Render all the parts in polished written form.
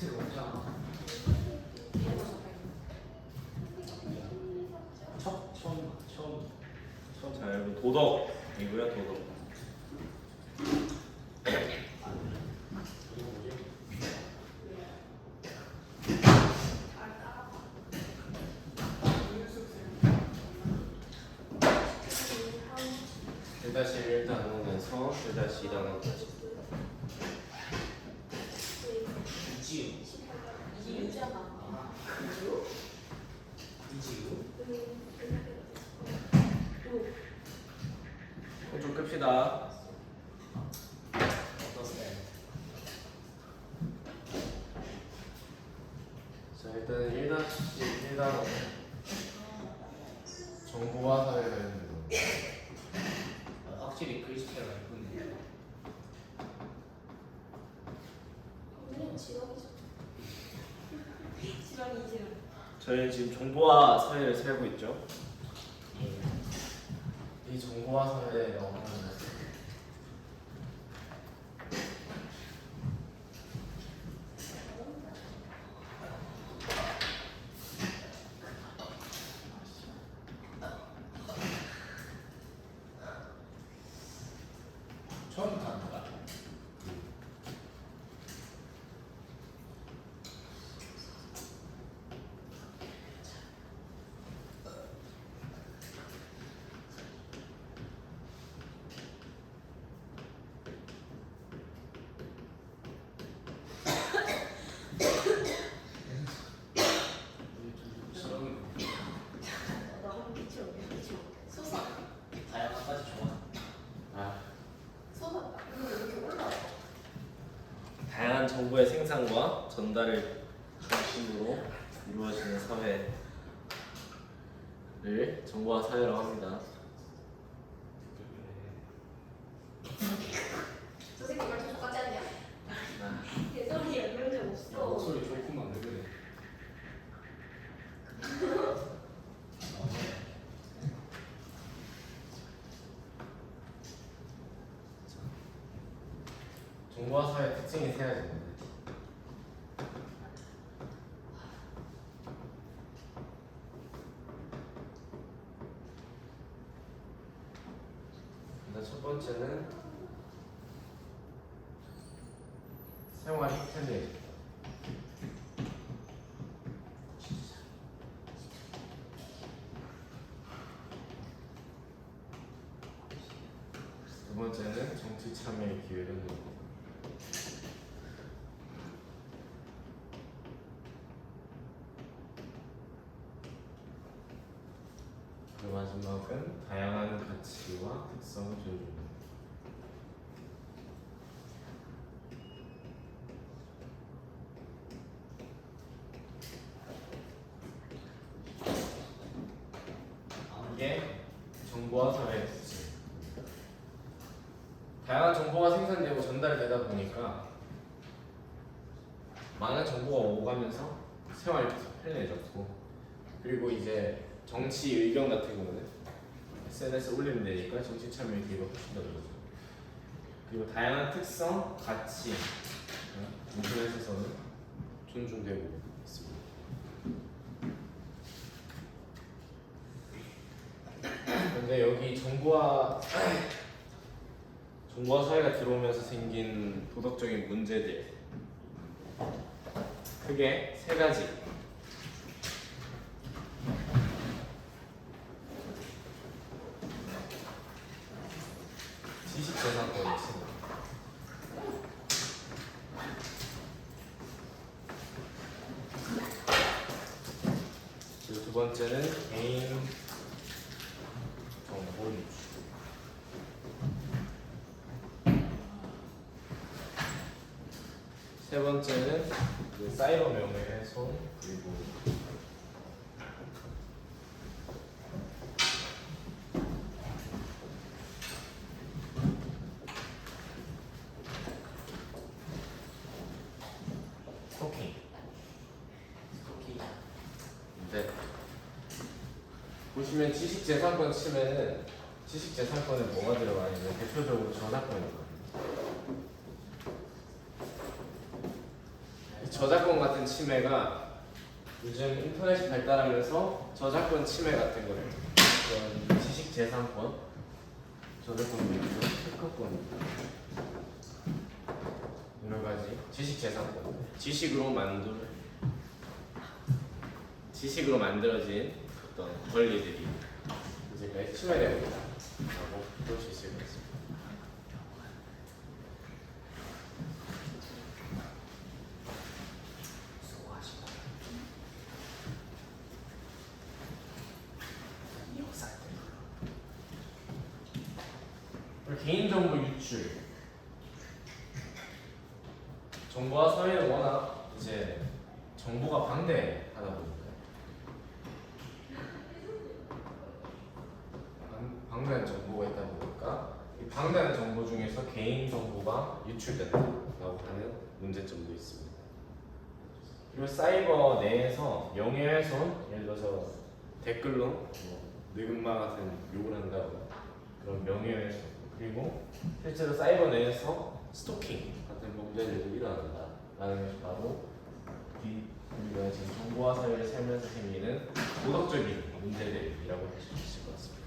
자, 여러분 도덕이고요, 도덕. (1-1) 단원에서 (1-2) 단원까지. 좀 끕시다. 자, 일단 1-1 단원 정보와 사회 관련된 거. 확실히 글씨체가 예쁜데. 저희는 지금 정보와 사회를 살고 있죠. 이 정보화 사회에 어머는 처음부터 하는 거야? 다양한까지 좋아. 다양한 정보의 생산과 전달을 중심으로 이루어지는 사회를 정보화 사회라고 합니다. 저 새끼 말투 똑같지 않냐? 예전이 연결된 야, 없어. 목소리 좋구만. 왜 그래? 정보화 사회 특징이 세 가지입니다. 일단 첫 번째는 생활 편리해집니다. 두 번째는 정치 참여의 기회를 누립니다. 그리고 마지막은 다양한 가치와 특성을 조율합니다. 이게 정보화 사회의 특징. 다양한 정보가 생산되고 전달되다 보니까 많은 정보가 오가면서 생활이 계속 편리해졌고, 그리고 이제 정치 의견 같은 경우는 SNS에 올리면 되니까 정치 참여의 기회가 훨씬 더 늘어져요. 그리고 다양한 특성, 가치, 인터넷에서는 존중되고 있습니다. 근데 여기 정보화 사회가 들어오면서 생긴 도덕적인 문제들, 크게 세 가지. 지식재산권이 있습니다. 그리고 두 번째는 개인 정보 유출. 세 번째는 그 사이버 명예훼손, 그리고 스토킹. 네. 보시면 지식재산권 치면은 지식재산권에 뭐가 들어가 있냐면 대표적으로 저작권이거든요. 저작권 같은 침해가 요즘 인터넷이 발달하면서 저작권 침해 같은 거를 그런 지식재산권, 저작권도 있고 특허권 여러 가지 지식재산권, 지식으로 만들어진 어떤 권리들이 이제까지 침해됩니다. 라고 볼 수 있을 것 같습니다. 개인정보 유출. 정보와 사회는 워낙 이제 정보가 방대하다 보니까 방대한 정보가 있다 보니까 이 방대한 정보 중에서 개인 정보가 유출된다라고 하는 문제점도 있습니다. 그리고 사이버 내에서 명예훼손, 예를 들어서 댓글로 느긋마 같은 욕을 한다거나 그런 명예훼손, 그리고 실제로 사이버 내에서 스토킹 같은 범죄들도 일어난다라는 것이 바로 우리가 지금 정보화 사회를 살면서 생기는 도덕적인 문제들이라고 할 수 있을 것 같습니다.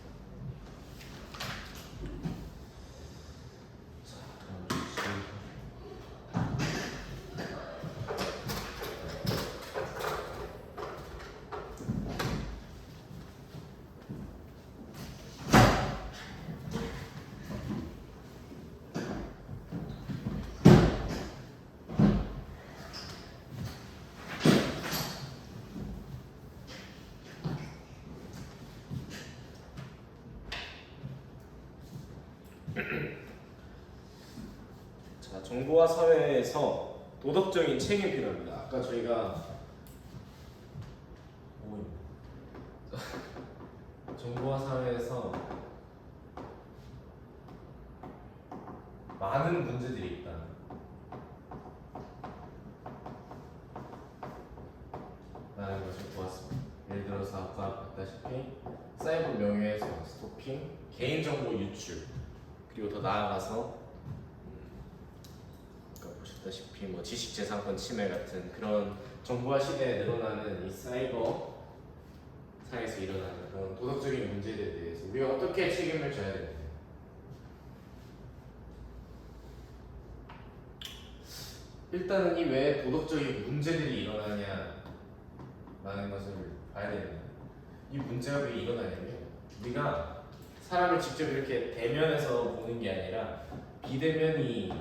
자, 정보화 사회에서 도덕적인 책임이 필요합니다. 아까 저희가 정보화 사회에서 많은 문제들이 있다. 라는 것을 보았습니다. 예를 들어서 아까 봤다시피 사이버 명예훼손, 스토킹, 개인정보 유출, 그리고 더 나아가서 아까 보셨다시피 뭐 지식재산권 침해 같은 그런 정보화 시대에 늘어나는 이 사이버 상에서 일어나는 그런 도덕적인 문제들에 대해서 우리가 어떻게 책임을 져야 되는지. 일단은 이 왜 도덕적인 문제들이 일어나냐라는 것을 봐야 됩니다. 이 문제가 왜 일어나냐면 우리가 사람을 직접 이렇게 대면에서 보는 게 아니라 비대면이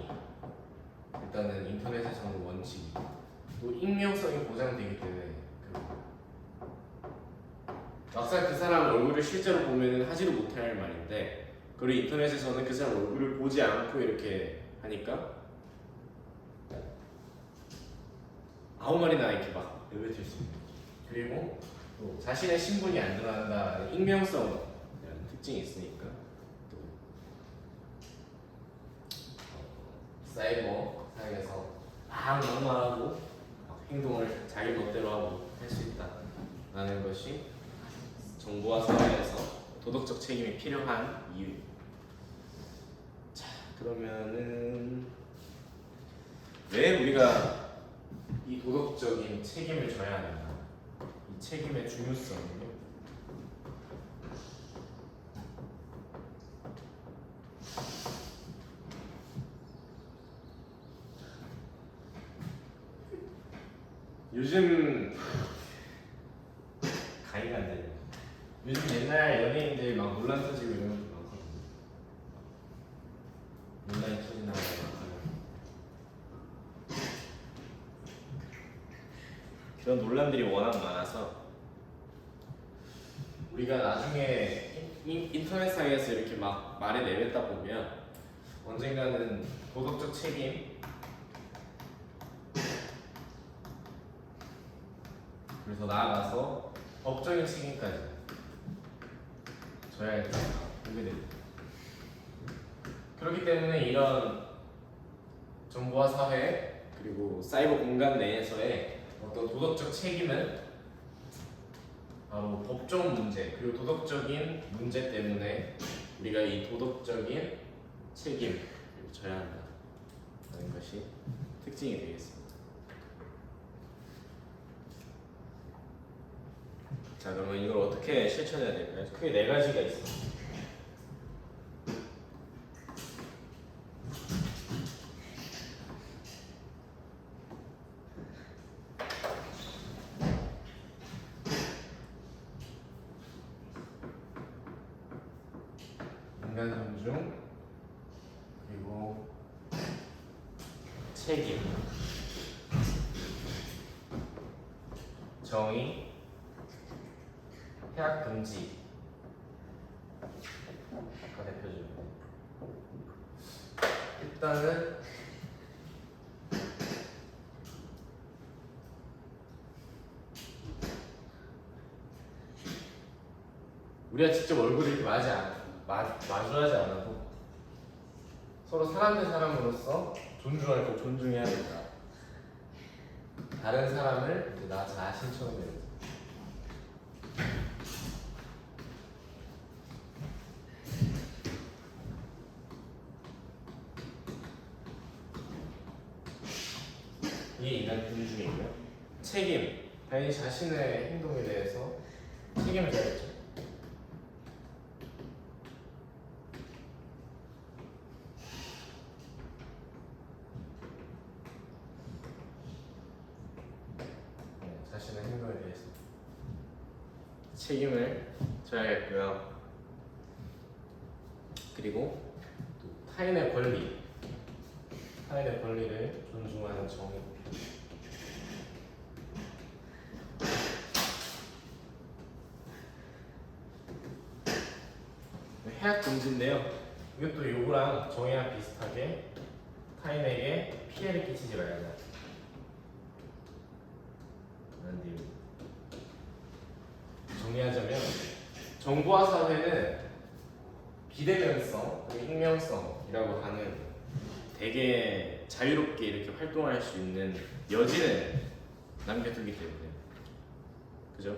일단은 인터넷에서는 원칙이고 또 익명성이 보장되기 때문에 막상 그 사람 얼굴을 실제로 보면 하지도 못할 말인데 그리고 인터넷에서는 그 사람 얼굴을 보지 않고 이렇게 하니까 아무 말이나 이렇게 막 내뱉을 수 있는. 그리고 또 자신의 신분이 안 드러난다는 익명성이라는 특징이 있으니까 또 사이버 상에서 막말하고 행동을 자기 멋대로 하고 할 수 있다라는 것이 정보화 사회에서 도덕적 책임이 필요한 이유. 자, 그러면은 왜 우리가 이 도덕적인 책임을 져야 하는가? 이 책임의 중요성은요. 요즘 가이가 안 되네. 요즘 옛날 연예인들 막 논란 터지고 이런 것도 많거든요. 논란이 터진다고 하면 그런 논란들이 워낙 많아서 우리가 나중에 인터넷상에서 이렇게 막 말을 내뱉다 보면 언젠가는 도덕적 책임 그래서 나아가서 법적인 책임까지 져야 할 때가 오게 됩니다. 그렇기 때문에 이런 정보화 사회 그리고 사이버 공간 내에서의 어떤 도덕적 책임은 바로 법적 문제 그리고 도덕적인 문제 때문에 우리가 이 도덕적인 책임을 져야 한다는 것이 특징이 되겠습니다. 자, 그러면 이걸 어떻게 실천해야 될까요? 크게 네 가지가 있어. 인간 존중, 그리고 책임, 정의, 해악 금지가 대표적이에요. 일단은 우리가 직접 얼굴을 이렇게 마주하지 않아도 서로 사람 대 사람으로서 존중할 거 존중해야 된다. 다른 사람을 이제 나 자신처럼 대해서. 이게 인간 존중이고요. 책임, 당연히 자신의 행동에 대해서 책임을 져야겠죠. 자신의 행동에 대해서 책임을 져야겠고요. 그리고 또 타인의 권리를 존중하는 정의. 해악 금지인데요. 이것도 요거랑 정의랑 비슷하게 타인에게 피해를 끼치지 말자. 정리하자면 정보화 사회는 비대면성, 그리고 익명성이라고 하는 되게 자유롭게 이렇게 활동할 수 있는 여지를 남겨두기 때문에, 그죠?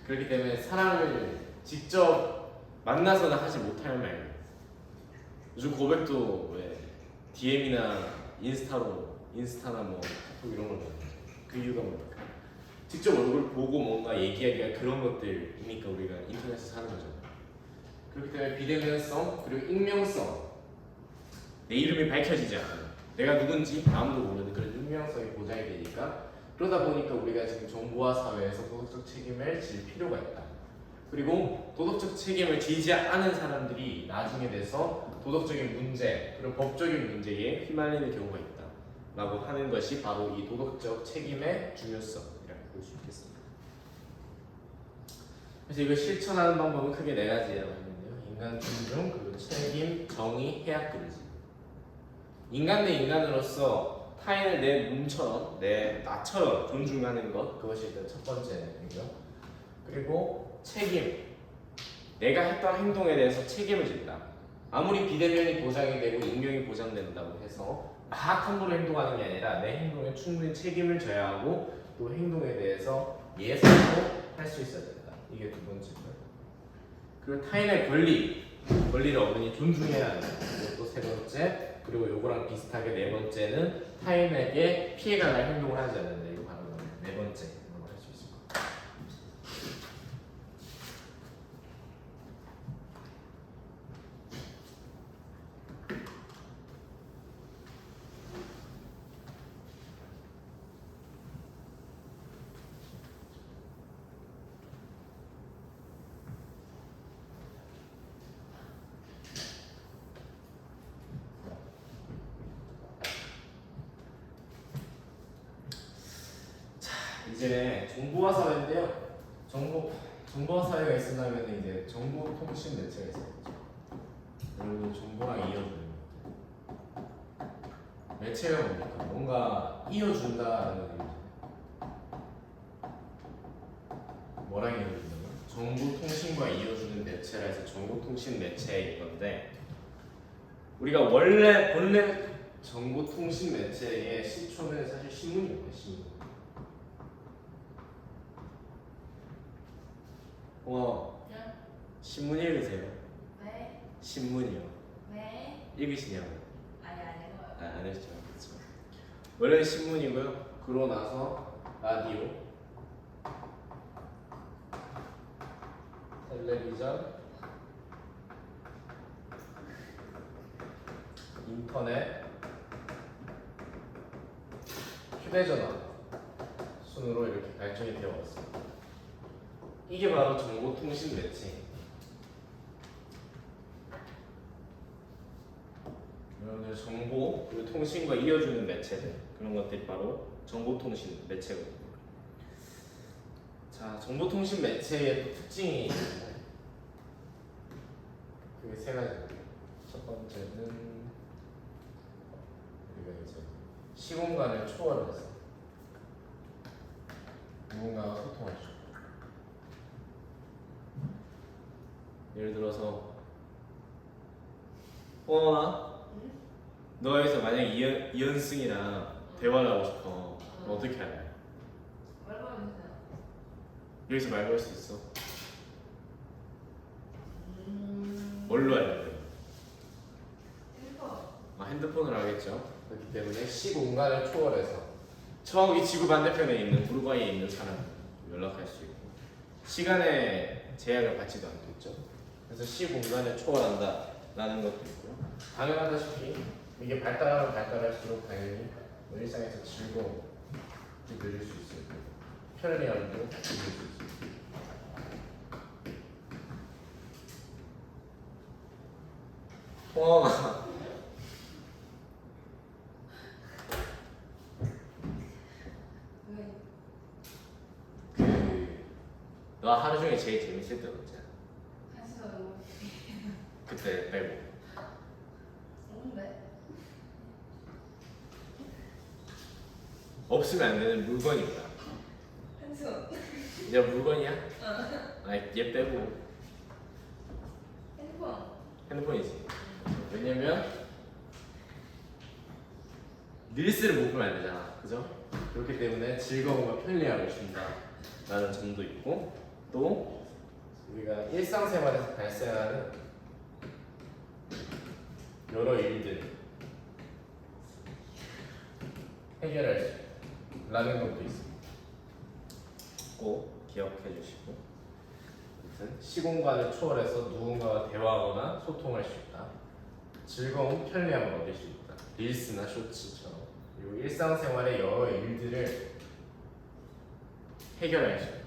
그렇기 때문에 사람을 직접 만나서는 하지 못할 말. 요즘 고백도 왜 DM이나 인스타나 뭐 카톡 이런 걸 보는 그 이유가 뭘까? 직접 얼굴 보고 뭔가 얘기하기가 그런 것들이니까 우리가 인터넷에서 사는 거죠. 그렇기 때문에 비대면성 그리고 익명성, 내 이름이 밝혀지지 않아요. 내가 누군지 아무도 모르는 그런 익명성이 보장이 되니까, 그러다 보니까 우리가 지금 정보화 사회에서 도덕적 책임을 질 필요가 있다. 그리고 도덕적 책임을 지지 않은 사람들이 나중에 돼서 도덕적인 문제 그리고 법적인 문제에 휘말리는 경우가 있다 라고 하는 것이 바로 이 도덕적 책임의 중요성이라고 볼 수 있겠습니다. 그래서 이걸 실천하는 방법은 크게 네 가지라고 했는데요. 인간 존중, 그리고 책임, 정의, 해악 금지. 인간 대 인간으로서 타인을 내 몸처럼, 나처럼 존중하는 것, 그것이 일단 첫 번째이고요. 그리고 책임, 내가 했던 행동에 대해서 책임을 진다. 아무리 비대면이 보장이 되고 익명이 보장된다고 해서 막 함부로 행동하는 게 아니라 내 행동에 충분히 책임을 져야 하고, 또 행동에 대해서 예상도 할 수 있어야 된다. 이게 두 번째고요. 그리고 타인의 권리를 어머니 존중해야 한다. 이것도 세 번째. 그리고 요거랑 비슷하게 네 번째는 타인에게 피해가 날 행동을 하지 않는다. 이거 바로 네 번째. 할 수 있을 것 같아요. 이제 정보화 사회인데요. 정보화 사회가 있으려면 이제 정보통신 매체가 있어야죠. 그리고 정보랑 이어주는 매체가 뭡니까? 뭔가 이어준다라는 의미죠. 뭐랑 이어준다고요? 정보통신과 이어주는 매체라 해서 정보통신 매체인 건데, 우리가 본래 정보통신 매체의 시초는 사실 신문이거든요. 신문. 신문 읽으세요? 네. 신문이요. 네. 읽으시냐고? 아니 아니고. 안 하시죠. 그렇죠. 원래는 신문이고요. 그러고 나서 라디오, 텔레비전, 인터넷, 휴대전화 순으로 이렇게 발전이 되어 왔습니다. 이게 바로 정보통신 매체. 여러분들 정보 그리고 통신과 이어주는 매체들 그런 것들이 바로 정보통신 매체거든요. 자, 정보통신 매체의 또 특징이 있는데 그게 세 가지입니다. 첫 번째는 우리가 이제 시공간을 초월해서 누군가와 소통할 수 있고, 예를 들어서 너가 여기서 만약 이현승이랑 대화를 하고 싶어. 너 어떻게 할래? 말 걸어주세요. 여기서 말 걸 수 있어. 뭘로 할래? 핸드폰. 핸드폰으로 하겠죠. 그렇기 때문에 시공간을 초월해서 저기 지구 반대편에 있는 우루과이에 있는 사람 연락할 수 있고 시간의 제약을 받지도 않겠죠. 그래서 시공간을 초월한다라는 것도 있고요. 당연하다시피 이게 발달하면 발달할수록 당연히 일상에서 즐거움이 늘릴 수 있어요. 편리함도 늘릴 수 있어요. 통화가 너 하루 중에 제일 재밌을 때 언제야? 한시간 그때 빼고. 없는데? 없으면 안 되는 물건이 뭐야? 한시간. 이제 물건이야? 얘 빼고. 핸드폰. 핸드폰이지. 왜냐면 릴스를 못 보면 안 되잖아, 그죠? 그렇기 때문에 즐거움과 편리함을 준다라는 점도 있고, 또 우리가 일상생활에서 발생하는 여러 일들 해결할 수 있다는 것도 있습니다. 꼭 기억해 주시고, 아무튼 시공간을 초월해서 누군가와 대화하거나 소통할 수 있다. 즐거움, 편리함을 얻을 수 있다. 릴스나 쇼츠처럼. 그리고 일상생활의 여러 일들을 해결할 수 있다.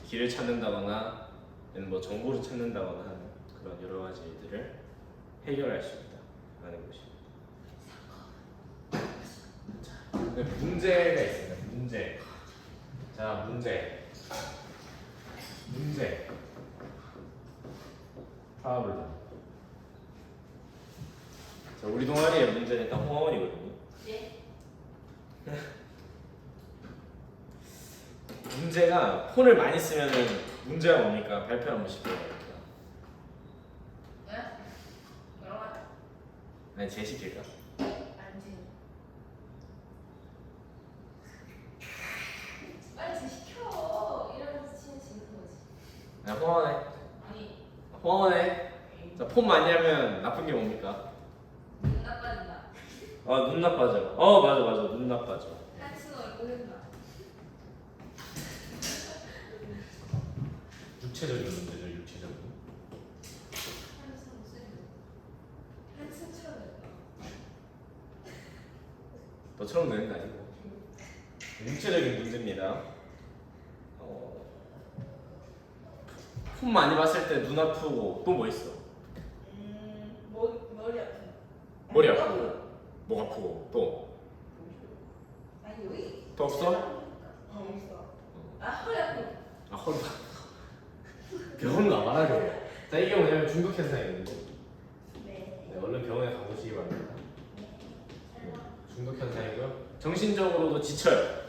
길을 찾는다거나 뭐 정보를 찾는다거나 하는 그런 여러 가지 일들을 해결할 수 있다라는 것입니다. 자, 근데 문제가 있습니다. 문제. 자, 문제. 프로블럼. 자, 우리 동아리의 문제는 일단 홍학원이거든요. 예? 문제가 폰을 많이 쓰면은 문제가 뭡니까? 발표 한 번씩 해봅니다. 네? 뭐라고? 아니 제 시킬까? 안지. 빨리 제 시켜. 이러면서 친해지는 거지. 아, 홍학원해. 아니, 홍학원해. 자, 폰 많이 하면 나쁜 게 뭡니까? 눈 나빠진다. 눈 나빠져. 맞아. 눈 나빠져. 한숨을 꼬린다. 육체적인 문제죠, 육체적인. 한숨 쓰리고. 한숨처럼 됐다. 너처럼 되는 거 아니고. 육체적인 문제입니다. 폰 많이 봤을 때 눈 아프고 또 뭐 있어? 머리 아픈. 머리 아프고, 목 아프고 또. 아니 여기. 또 없어? 없어. 허리 아픈. 허리 병원 가봐라. 자, 이게 뭐냐면 중독 현상이거든요. 네. 얼른 병원에 가보시기 바랍니다. 중독 현상이고요. 정신적으로도 지쳐요.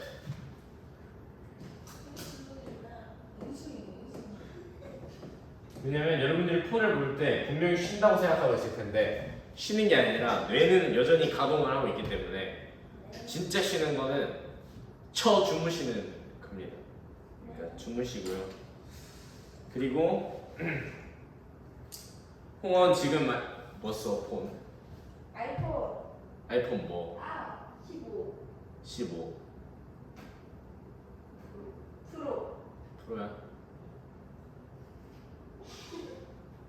왜냐면 여러분들이 폰을 볼 때 분명히 쉰다고 생각하고 있을 텐데 쉬는 게 아니라 뇌는 여전히 가동을 하고 있기 때문에 진짜 쉬는 거는 주무시는 겁니다. 그러니까 주무시고요. 그리고 홍원 지금 뭐 써? 폰? 아이폰 뭐? 15 15 프로. 프로야?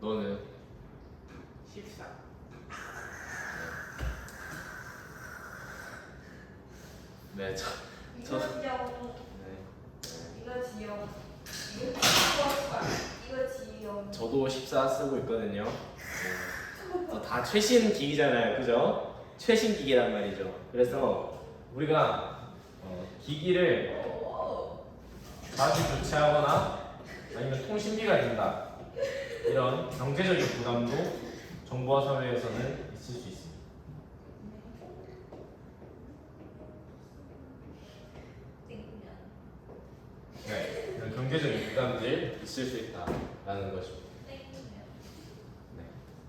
너는 14. 네, 저 이거 지영. 네. 이거 지영. 이거 지영. 저도 14 쓰고 있거든요. 네. 다 최신 기기잖아요, 그죠? 최신 기기란 말이죠. 그래서 우리가 기기를 자주 교체하거나 아니면 통신비가 든다 이런 경제적인 부담도 정보화 사회에서는 있을 수 있습니다. 네, 이런 경제적인 부담들 있을 수 있다라는 것이죠. 네,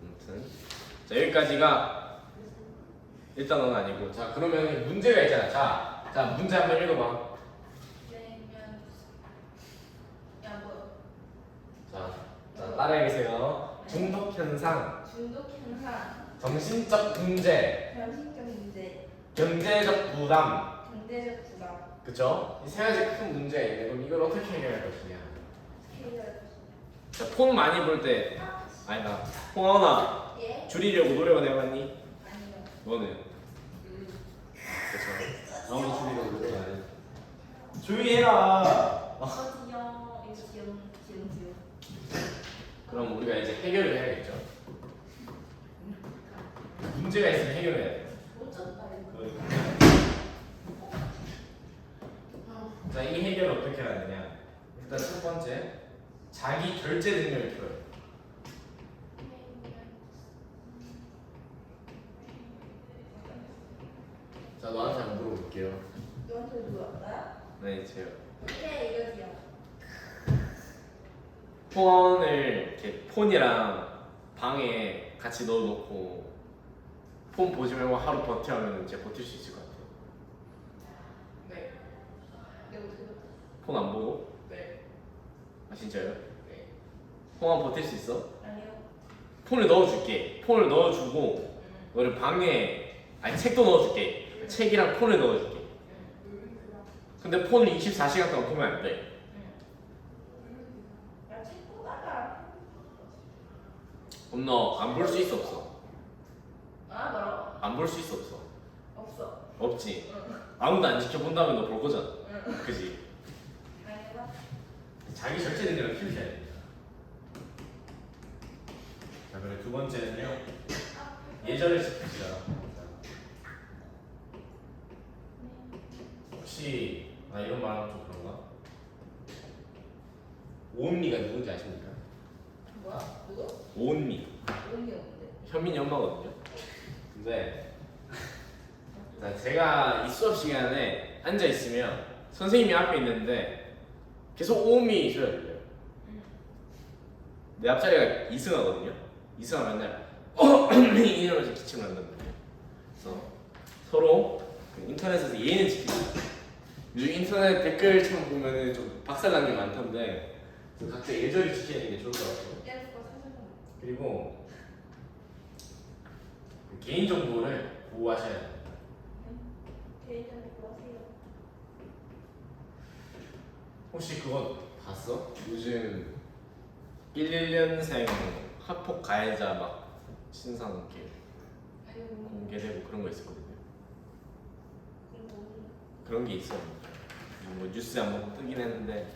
아무튼 자 여기까지가 일단은 아니고 자 그러면 문제가 있잖아. 자 문제 한번 읽어봐. 자 따라해보세요. 중독 현상, 정신적 문제, 경제적 부담. 그쵸? 이 세 가지 큰 문제가 있는데 그럼 이걸 어떻게 해결할 것이냐? 자, 폰 많이 볼 때 아니다. 홍아원아 예? 줄이려고 노력은 해봤니? 아니요. 너는? 그쵸? 아무도 줄이려고 노력 안 해. 조용히 해라. 지영. 이거 지영. 그럼 우리가 이제 해결을 해야겠죠? 문제가 있으면 해결해야 돼. 어쩌다 자, 이 해결을 어떻게 해야 되냐? 일단 첫 번째, 자기 결제 능력을 키워요. 자, 너한테 한번 물어볼게요. 너한테 누구야? 네, 제요. 네, 이거 지영. 폰을 이렇게 폰이랑 방에 같이 넣어놓고 폰 보지 말고 하루 버텨 하면 이제 버틸 수 있을 것 같아요. 네. 폰 안 보고? 네. 아 진짜요? 네. 폰만 버틸 수 있어? 아니요. 폰을 넣어줄게. 폰을 넣어주고 너를 방에 아니 책도 넣어줄게. 책이랑 폰을 넣어줄게. 근데 폰을 24시간 동안 보면 안 돼. 야, 책 보다가. 그럼 너 안 볼 수 있어 없어? 아, 뭐라고? 안 볼 수 있어 없어? 없어. 없지. 응. 아무도 안 지켜본다면 너 볼 거잖아. 그지? 아니야. 자기 절제 능력을 키우셔야 됩니다. 자, 그리고 두 번째는요. 예절을 지킵시다. 혹시 이런 말하면 좀 그런가? 오은미가 누군지 아십니까? 뭐야? 누구? 오은미. 온이 없는데. 현민이 엄마거든요. 근데 자, 제가 이 수업 시간에 앉아 있으면 선생님이 앞에 있는데 계속 오음이 소리가 들려요. 내 앞자리가 이승하거든요. 이승하 맨날 이러면서 기침을 한단 말이에요. 그래서 서로 그 인터넷에서 예의는 지킵니다. 요즘 인터넷 댓글창 보면은 좀 박살난 게 많던데 그래서 각자 예절을 지키는 게 좋을 것 같아요. 그리고 그 개인정보를 보호하셔야 돼요. 개인적으로 좋아하세요. 혹시 그거 봤어? 요즘 11년생 학폭 가해자 막 신상 이렇게 공개되고 그런 거 있었거든요. 그런 게 있어요. 뭐 뉴스에 한번 뜨긴 했는데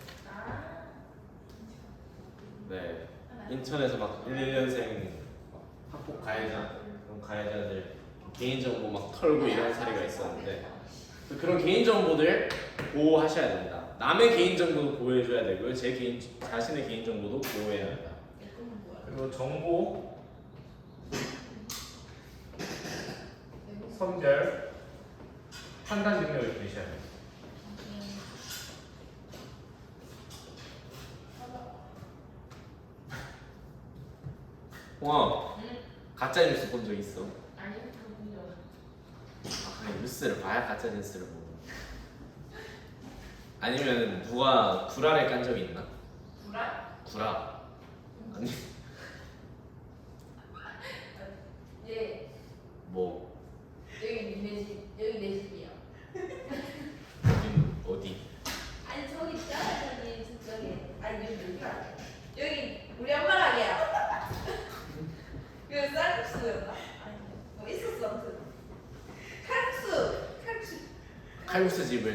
네 인천에서 막 11년생 학폭 가해자 그런 가해자들 개인정보 막 털고 이런 사례가 있었는데 그런 개인정보들 보호하셔야 된다. 남의 개인정보도 보호해줘야 되고요. 자신의 개인정보도 보호해야 한다. 그리고 정보 선별 판단 능력을 기르셔야 돼요. 와 가짜 뉴스 본 적 있어? 아니, 그분이요. 그냥 뉴스를 봐야 가짜 뉴스를 보고. 아니면 누가 구라를 깐 적이 있나? 불알? 구라. 아니 예. 뭐 여기 내 집, 여기 내 집이야. 어디? 아니 저기 있잖아, 저기 저쪽에. 아니 여기 아니야. 여기 우리 엄마랑이야.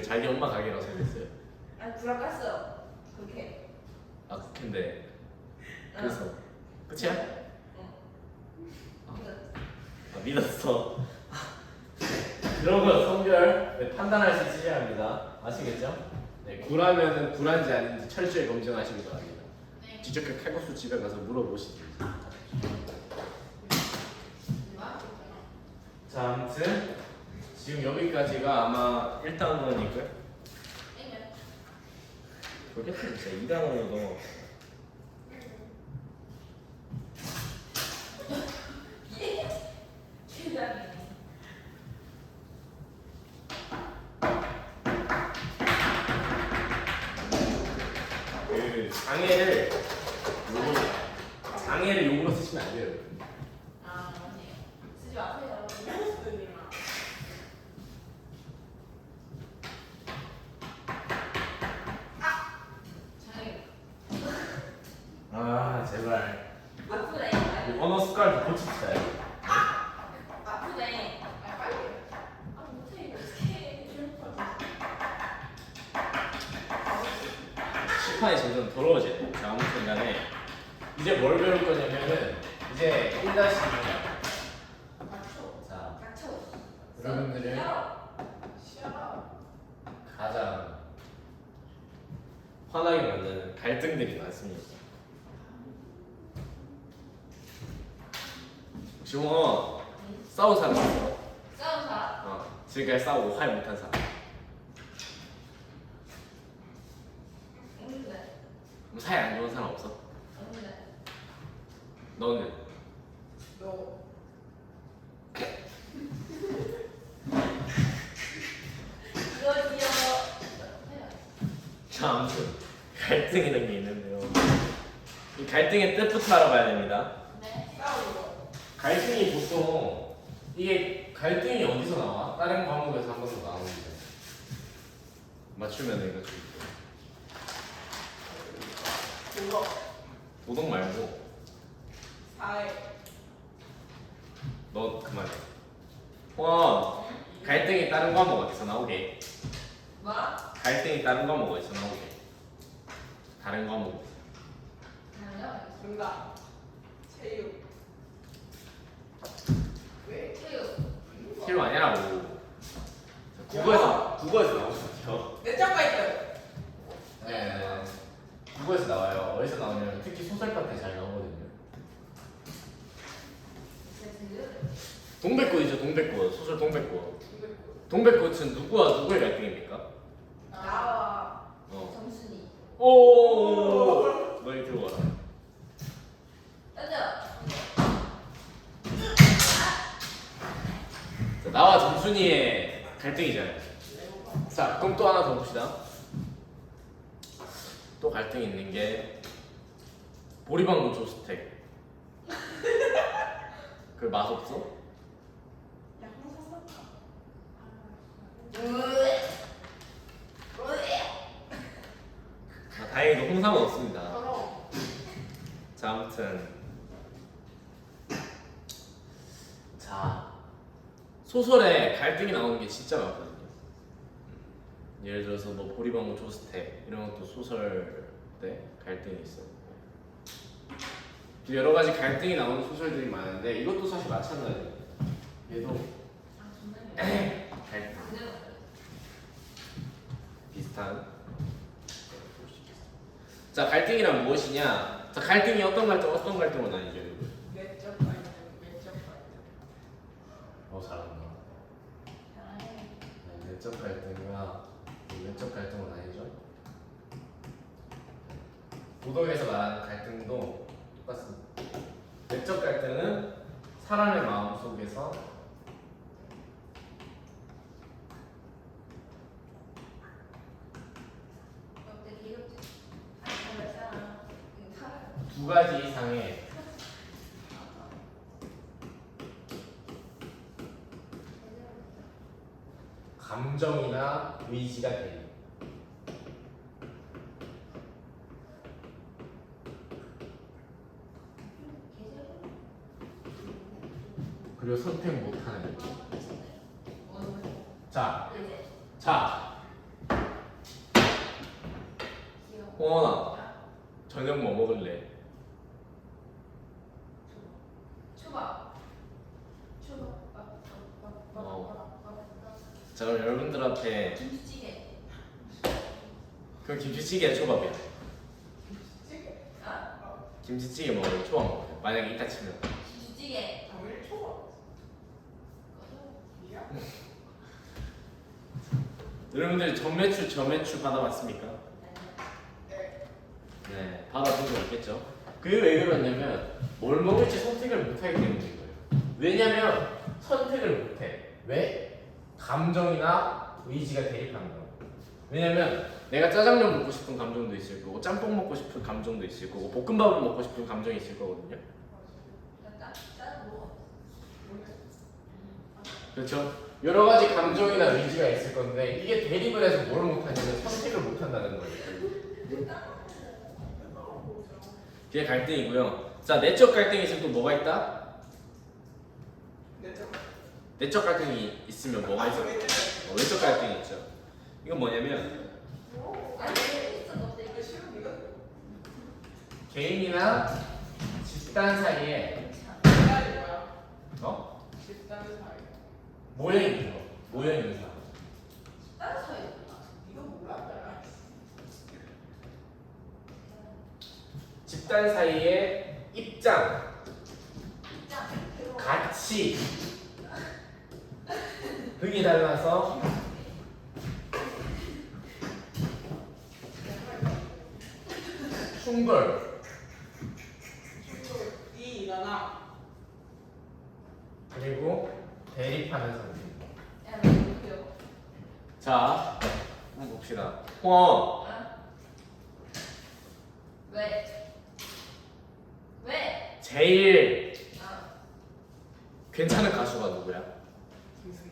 자기 엄마 가게라고 생각했어요. 아니 불알 깠어요. 그렇게. 아 근데 그래서 끝이야? 아, 믿었어. 그런 건 성별 네, 판단할 수 있으셔야 합니다. 아시겠죠? 네, 구라면은 구란지 아닌지 철저히 검증하시기 바랍니다. 네. 직접 그 칼국수 집에 가서 물어보시지. 자, 아무튼 지금 여기까지가 아마 1단원이고요. 그렇게 진짜 2단원으로 그 장애를 욕으로 쓰시면 안 돼요. 아 맞네요. 쓰지 마세요. 무슨이나. 장애. 아 제발 아프네. 이 언어 습관을 좀 고칩시다. 아프네. 아 빨리. 아 못해 이거 어떡해. 시판이 점점 더러워지네. 자, 아무튼 간에 이제 뭘 배울 거냐면은 이제 1-2 닥쳐. 자, 닥쳐. 여러분들은 시원하. 가장 화나게 만드는 갈등들이 많습니다. 혹시 뭐 싸운 사람 있어? 싸운 사람. 지금까지 싸우고 화해 못한 사람. 없는데. 그럼 사이 안 좋은 사람 없어? 없는데. 너는? 너. 이거 귀여워. 자, 아무튼 갈등이라는 게 있는데요. 이 갈등의 뜻부터 알아봐야 됩니다. 네. 싸우는 거. 갈등이 보통 이게 갈등이 어디서 나와? 다른 과목에서 한 번도 나오는데 맞추면 이거 좀 그거. 도덕 말고 사회. 너 그만해. 와 갈등이 다른 과목 어디서 나오게? 뭐? 갈등이 다른 과목 어디서 나오게? 다른 과목. 다른요? 정답. 체육. 왜? 체육. 필요 아니라고. 국어에서 나오거든요. 내적 갈등. 네. 국어에서 나와요. 어디서 나오냐면 특히 소설가 때 잘 나오거든요. 동백꽃이죠, 동백꽃. 소설 동백꽃. 동백꽃은 누구와 누구의 갈등입니까? 나와. 어. 정순이. 오. 너희 들고 와라. 던져. 자, 나와 정순이의 갈등이잖아요. 자, 그럼 또 하나 더 봅시다. 또 갈등이 있는 게 보리방구 조스텍. 그 맛없어? 야, 항상 샀다. 아, 다행히도 홍삼은 없습니다. 더러워. 자, 아무튼 자 소설에 갈등이 나오는 게 진짜 많거든요. 예를 들어서 뭐 보리방구 조스텍 이런 것도 소설 때 갈등이 있어요. 여러 가지 갈등이 나오는 소설들이 많은데 이것도 사실 마찬가지예요. 얘도 아 정말. 갈등 비슷한. 자, 갈등이란 무엇이냐? 자, 갈등이 어떤 갈등으로 나뉘죠, 여러분? 내적 갈등. 외적 갈등. 잘한다. 잘하네. 네, 내적 갈등과 외적 갈등으로 나뉘죠. 도덕에서 말하는 갈등도 똑같습니다. 내적 갈등은 사람의 마음 속에서 어때 귀엽지? 잘 살아. 두 가지 이상의 감정이나 의지가 대립. 그리고 선택 못하는. 자, 홍원아, 저녁 뭐 먹을래? 초밥. 자, 그럼 여러분들한테 김치찌개. 그럼 김치찌개 초밥이야. 김치찌개? 김치찌개 먹으면 초밥 먹어요. 만약에 이따 치면. 김치찌개. 당일 초밥. 미야? 여러분들 전매출 저매출 받아봤습니까? 네. 네, 받아본 적 있겠죠. 그게 왜 그러냐면 뭘 먹을지 선택을 못하기 때문인 거예요. 왜냐면 선택을 못해. 왜? 감정이나 의지가 대립하는 거예요. 왜냐면 내가 짜장면 먹고 싶은 감정도 있을 거고 짬뽕 먹고 싶은 감정도 있을 거고 볶음밥을 먹고 싶은 감정이 있을 거거든요. 짜장 먹어. 그렇죠? 여러 가지 감정이나 의지가 있을 건데 이게 대립을 해서 뭘 못하냐면 선택을 못한다는 거예요. 그게 갈등이고요. 자, 내적 갈등이 있으면 또 뭐가 있다? 내적 갈등이 있으면 뭐가 있어? 외적 갈등이 있죠. 이건 뭐냐면 개인이나 집단 사이에 집단이 뭐야? 어? 집단 사이. 모여 있는 거, 모여 있는 사람. 집단 사이. 이거 몰랐다. 집단 사이에 입장, 가치 등이 달라서 충돌 이 일어나. 그리고 대립하는 상태. 야, 너 웃겨. 자, 한번 봅시다. 홍어 왜? 제일 괜찮은 가수가 누구야? 김승희.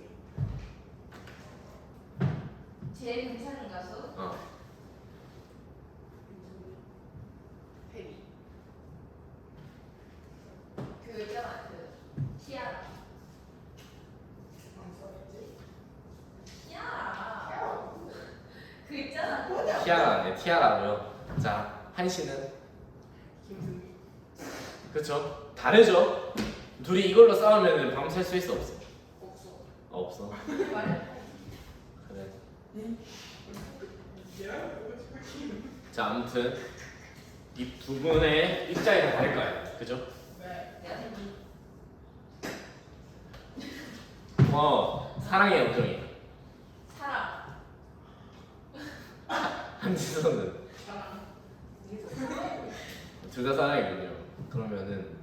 제일 괜찮은 가수? 어. 페리. 그 있잖아 그 티아라. 안 써야지. 티아라. 그 있잖아. 티아라네, 티아라고요. 자, 한 씨는 김승희. 그렇죠. 다르죠. 둘이 이걸로 싸우면 밤샐 수 있어 없어? 없어. 없어. 말해. 그래. 야, 자, 아무튼 이 두 분의 입장이 다 다를 거 아니에요, 그죠? 네. 사랑의 역정이. 사랑. 한지선은 사랑. 둘 다 사랑이군요. 그러면은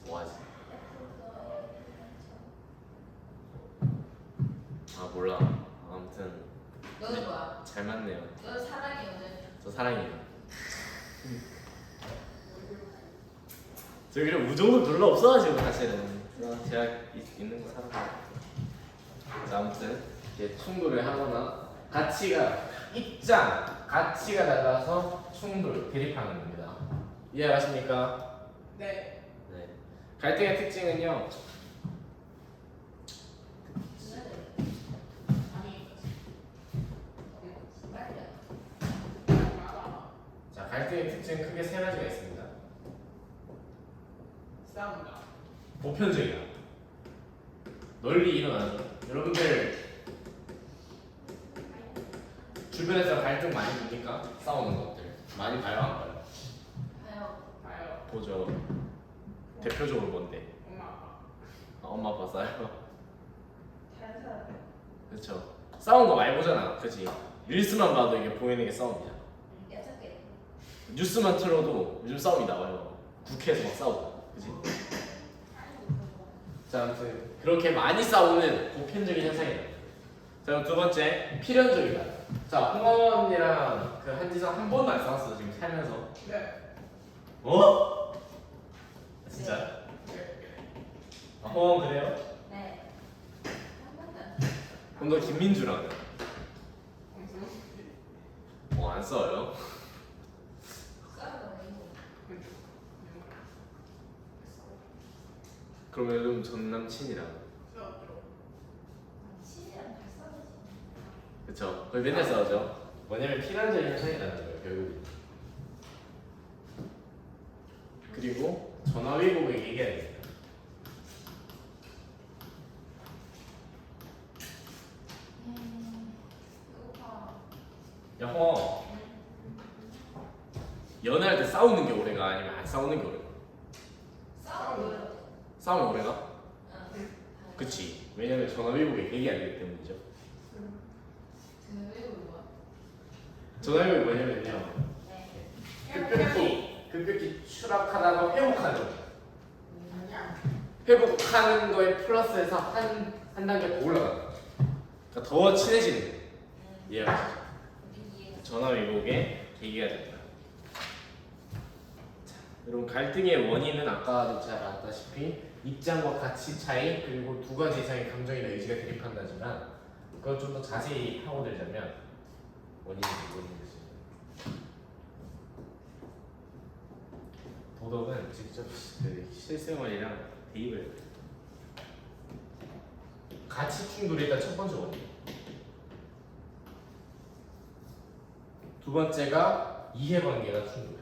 뭐하지? 몰라. 아무튼 너는 뭐야? 잘 맞네요. 너는 사랑이 오늘. 저 사랑해요. 저 그냥 우정은 별로 없어가지고 사실은 제가 있는 거 사랑해요. 자, 아무튼 이제 충돌을 하거나 가치가 달라서 충돌, 대립하는 겁니다. 이해하십니까? 네. 네. 갈등의 특징은요. 자, 갈등의 특징은 크게 세 가지가 있습니다. 싸운다. 보편적이다. 널리 일어나죠. 여러분들 주변에서 갈등 많이 봅니까? 싸우는 것들 많이 봐요, 안 봐요? 봐요. 봐요. 보죠. 대표적으로 뭔데? 엄마 아빠. 엄마 아빠 싸요. 다른 사람. 그렇죠. 싸운 거 많이 보잖아, 그렇지? 릴스만 봐도 이게 보이는 게 싸움이야. 야작게. 뉴스만 틀어도 요즘 싸움이 나와요. 국회에서 막 싸우고, 그렇지? 자, 아무튼 그렇게 많이 싸우는 보편적인 현상이다. 자, 그럼 두 번째 필연적이다. 자, 홍원이랑 그 한지성 한 번도 안 싸웠어 지금 살면서. 네. 어? 진짜? 네. 홍원 그래요? 네. 한 번도 안. 그럼 너 김민주랑은? 엄청. 안 싸워요? 싸우는 거. 그러면 요즘 전 남친이랑 싸웠죠. 친이랑 다 싸우지. 그쵸? 거의 맨날 싸우죠. 뭐냐면 피난적인 현상이라는 거예요 결국. 그리고 전화위복을 얘기해야 됩니다. 배고파. 영어 연애할 때 싸우는 게 오래가 아니면 안 싸우는 게 오래가? 싸워요. 싸우면 오래가? 그치. 왜냐면 전화위복이 얘기 안 되기 때문이죠. 그 외국어 뭐야? 전화위복이 뭐냐면요. 네. 급격히 추락하다가 회복하는 거. 아니야. 회복하는 거에 플러스해서 한 단계 더 올라가는 거. 그러니까 더 친해지는 거. 이해하시죠? 이해. 전화위복의 계기가 된다. 자, 여러분 갈등의 원인은 아까도 잘 알다시피 입장과 가치 차이 그리고 두 가지 이상의 감정이나 의지가 대립한다지만 그걸 좀 더 자세히 파고들자면 원인이 있습니다. 도덕은 직접 그 실생활이랑 대입을 해요. 가치 충돌이 일단 첫 번째 원인. 두 번째가 이해관계가 충돌해요.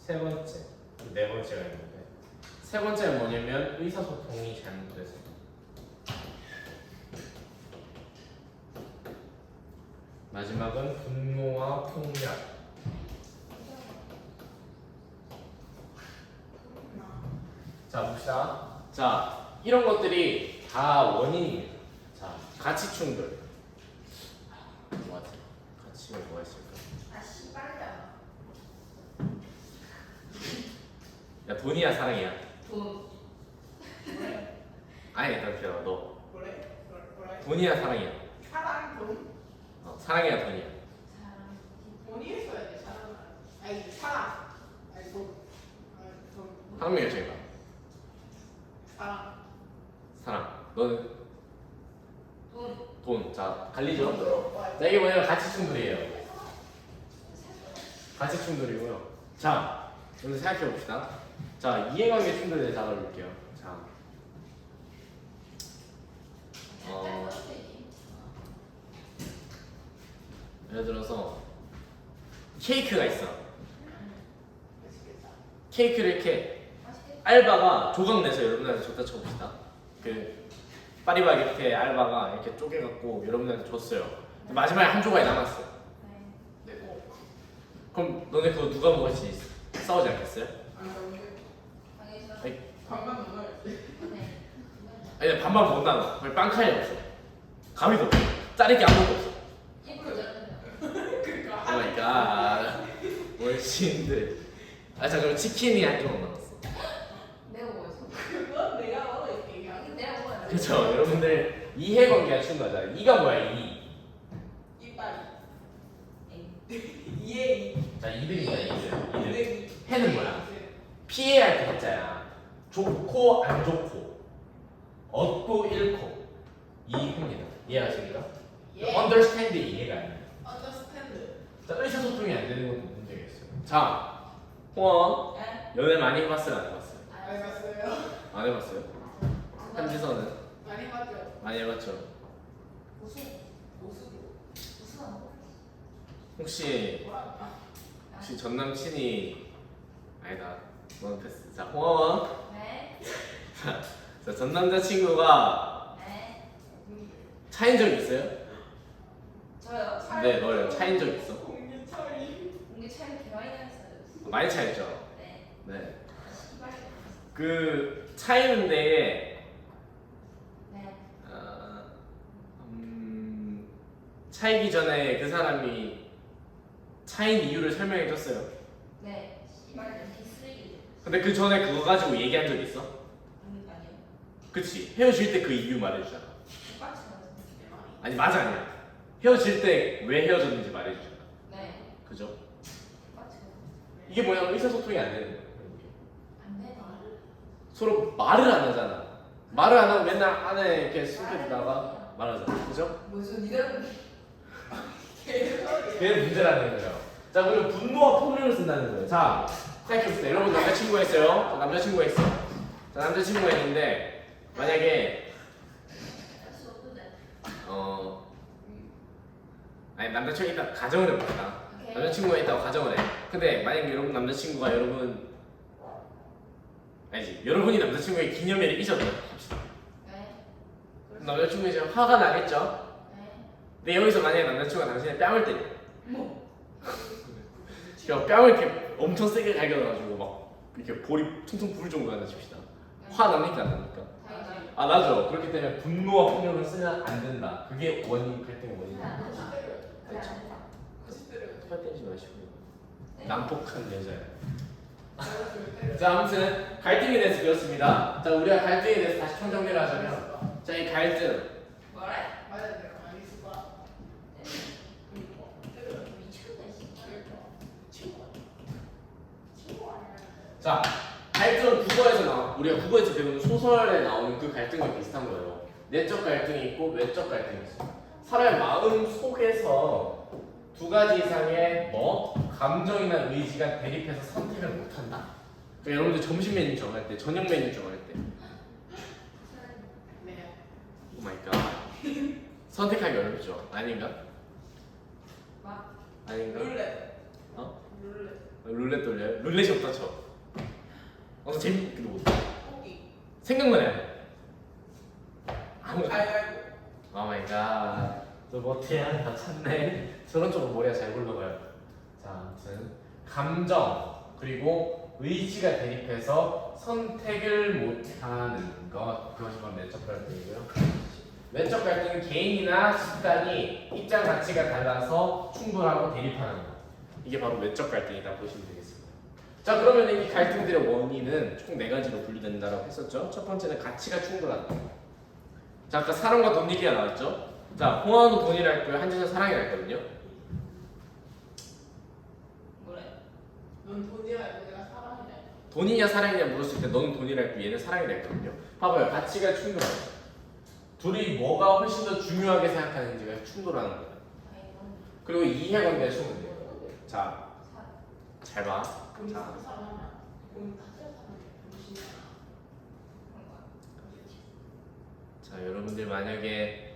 세 번째, 네 번째가 있는데 세 번째는 뭐냐면 의사소통이 잘못돼서. 마지막은 분노와 폭력. 자 봅시다. 자 이런 것들이 다 원인입니다. 자 가치 충돌. 뭐 같아? 가치가 뭐가 있을까? 아 씨발이야. 야 돈이야 사랑이야? 돈. 아니 일단 기다려 너 그래? 돈이야 사랑이야? 사랑 돈? 사랑이야 돈이야? 사람. 돈이 있어야 돼 사랑은. 아니 사랑. 아니 돈. 돈. 한 명이 제가 사랑. 사랑. 너는 돈. 돈. 자 갈리죠? 돈. 자 이게 뭐냐면 가치 충돌이에요. 가치 충돌이고요. 자 오늘 생각해 봅시다. 자 이해관계 충돌에 대해서 알아볼게요. 자 예를 들어서 케이크가 있어. 맛있겠다. 케이크를 이렇게 맛있겠다. 알바가 조각 내서 여러분한테 줬다 쳐봅시다. 그 파리바게트 알바가 이렇게 쪼개갖고 여러분한테 줬어요. 근데 마지막에 한 조각이 남았어. 네. 내고. 그럼 너네 그거 누가 먹을지 싸우지 않겠어요? 안 사오게. 당연히 아니, 밥만 넣어야지. 네. 아니 반반 못 나눠. 거의 빵칼이 없어. 가위도 없어. 자를 게 아무것도 없어. 입으로 자르면. 그러니까. 오마이갓. 월신들. 자 그럼 치킨이 한 조각 남았어. 내가 먹었어. 그건 내가 먹어 이렇게 얘기하는. 내가 먹어야 돼. 그렇죠. 여러분들 이해관계가 충돌하잖아. 이가 뭐야 이? 이빨. 에이. 이에 이. 자 이들이야 이들. 이득이. 해는 뭐야? 피해야 할 때 했자야. 좋고 안 좋고 얻고 잃고 이해입니다. 이해하십니까? 예. understand 이해가 아니에요. Understand. 자 의사소통이 안 되는 것도 문제가 있어요. 자 홍원 네. 연애 많이 해봤어요 안 해봤어요? 안 해봤어요. 안 해봤어요? 한지선은 많이 봤죠. 많이 해봤죠. 우승. 모습으로. 우승한 거. 혹시 뭐랄까. 혹시 전 남친이 아니다. 너는 패스. 자 홍원 네. 자전 남자친구가 네. 차인 적 있어요? 저요. 네 너요. 차인 적 있어? 공유 처리. 공개 차이 개많이 나셨어요. 많이 차였죠. 네. 네. 씨발. 그 차이는데 네. 차이기 전에 그 사람이 차인 이유를 설명해 줬어요. 네. 씨발. 개쓰레기. 근데 그 전에 그거 가지고 얘기한 적 있어? 아니요. 그치? 헤어질 때 그 이유 말해주잖아. 똑같이 나왔어요. 아니 맞아 아니야. 헤어질 때 왜 헤어졌는지 말해주잖아. 네. 그죠? 똑같이. 이게 뭐냐면 의사소통이 안 되는 거야. 안 돼. 서로 말을 안 하잖아. 말을 안 하고 맨날 안에 이렇게 숨겨두다가 말하잖아. 그죠? 무슨 니들 개소리. 그게 문제라는 거예요. 자 그리고 분노와 폭력을 쓴다는 거예요. 자 생각해보세요. 여러분 남자친구가 있어요. 자, 남자친구가 있어. 자, 남자친구가 있는데 만약에 할수 없는데. 아니 남자친구가 있다 가정을 해봅시다. 오케이. 남자친구가 있다고 가정을 해. 근데 만약에 여러분 남자친구가 아니지 여러분이 남자친구의 기념일을 잊었다 합시다. 네. 남자친구가 이제 화가 나겠죠? 네. 근데 여기서 만약에 남자친구가 당신의 뺨을 때려. 뭐? 야, 뺨을 이렇게 엄청 세게 갈겨놔가지고 막 이렇게 볼이 퉁퉁 부을 정도가 칩시다. 화 납니까 안 납니까? 당연히. 아 나죠. 그렇기 때문에 분노와 폭력을 쓰면 안 된다. 그게 갈등의 원인이에요. 같이 때려. 화 때리지 마시고요. 난폭한 여자예요. 때려. 자 아무튼 갈등에 대해서 배웠습니다. 자 우리가 갈등에 대해서 다시 총정리를 하자면 자 이 갈등 뭐래? 맞아 내가 많이 쓰봐. 때려. 미쳤네 진짜. 친구 아니야. 자 갈등은 국어에서 우리가 국어에서 배우는 소설에 나오는 그 갈등과 비슷한 거예요. 내적 갈등이 있고 외적 갈등이 있어요. 사람의 마음 속에서 두 가지 이상의 감정이나 의지가 대립해서 선택을 못한다. 그러니까 여러분들 점심 메뉴 정할 때, 저녁 메뉴 정할 때, 네. 오 마이 갓, 선택하기 어렵죠. 아닌가? 막. 아닌가? 룰렛. 어? 룰렛. 룰렛 돌려요? 룰렛이 없다 쳐. 재밌기도 못해. 포기. 생각만 해야 돼. 아무것도. 가위바위보. 오 마이 갓. 너 못해. 다 찾네. 저런 쪽으로 머리가 잘 굴러가요. 자, 아무튼 감정 그리고 의지가 대립해서 선택을 못하는 그것이 바로 내적 갈등이고요. 외적 갈등은 개인이나 집단이 입장 가치가 달라서 충돌하고 대립하는 것. 이게 바로 외적 갈등이다 보시면 되겠습니다. 자, 그러면 이 갈등들의 원인은 총 4가지로 분류된다고 했었죠. 첫 번째는 가치가 충돌한다. 자, 아까 사랑과 돈 얘기가 나왔죠. 자, 홍하는 돈이라 했고요. 한진은 사랑이라 했거든요. 뭐래? 넌 돈이라 해도 내가 사랑이래. 돈이냐 사랑이냐 물었을 때 너는 돈이라 했고 얘는 사랑이라 했거든요. 봐봐요. 가치가 충돌하죠. 둘이 뭐가 훨씬 더 중요하게 생각하는지가 충돌하는 거예요. 그리고 이해관계가 충돌해요. 자, 잘 봐. 돈 자, 사랑이야. 돈 가짜 사랑이야. 무엇이냐. 자, 여러분들 만약에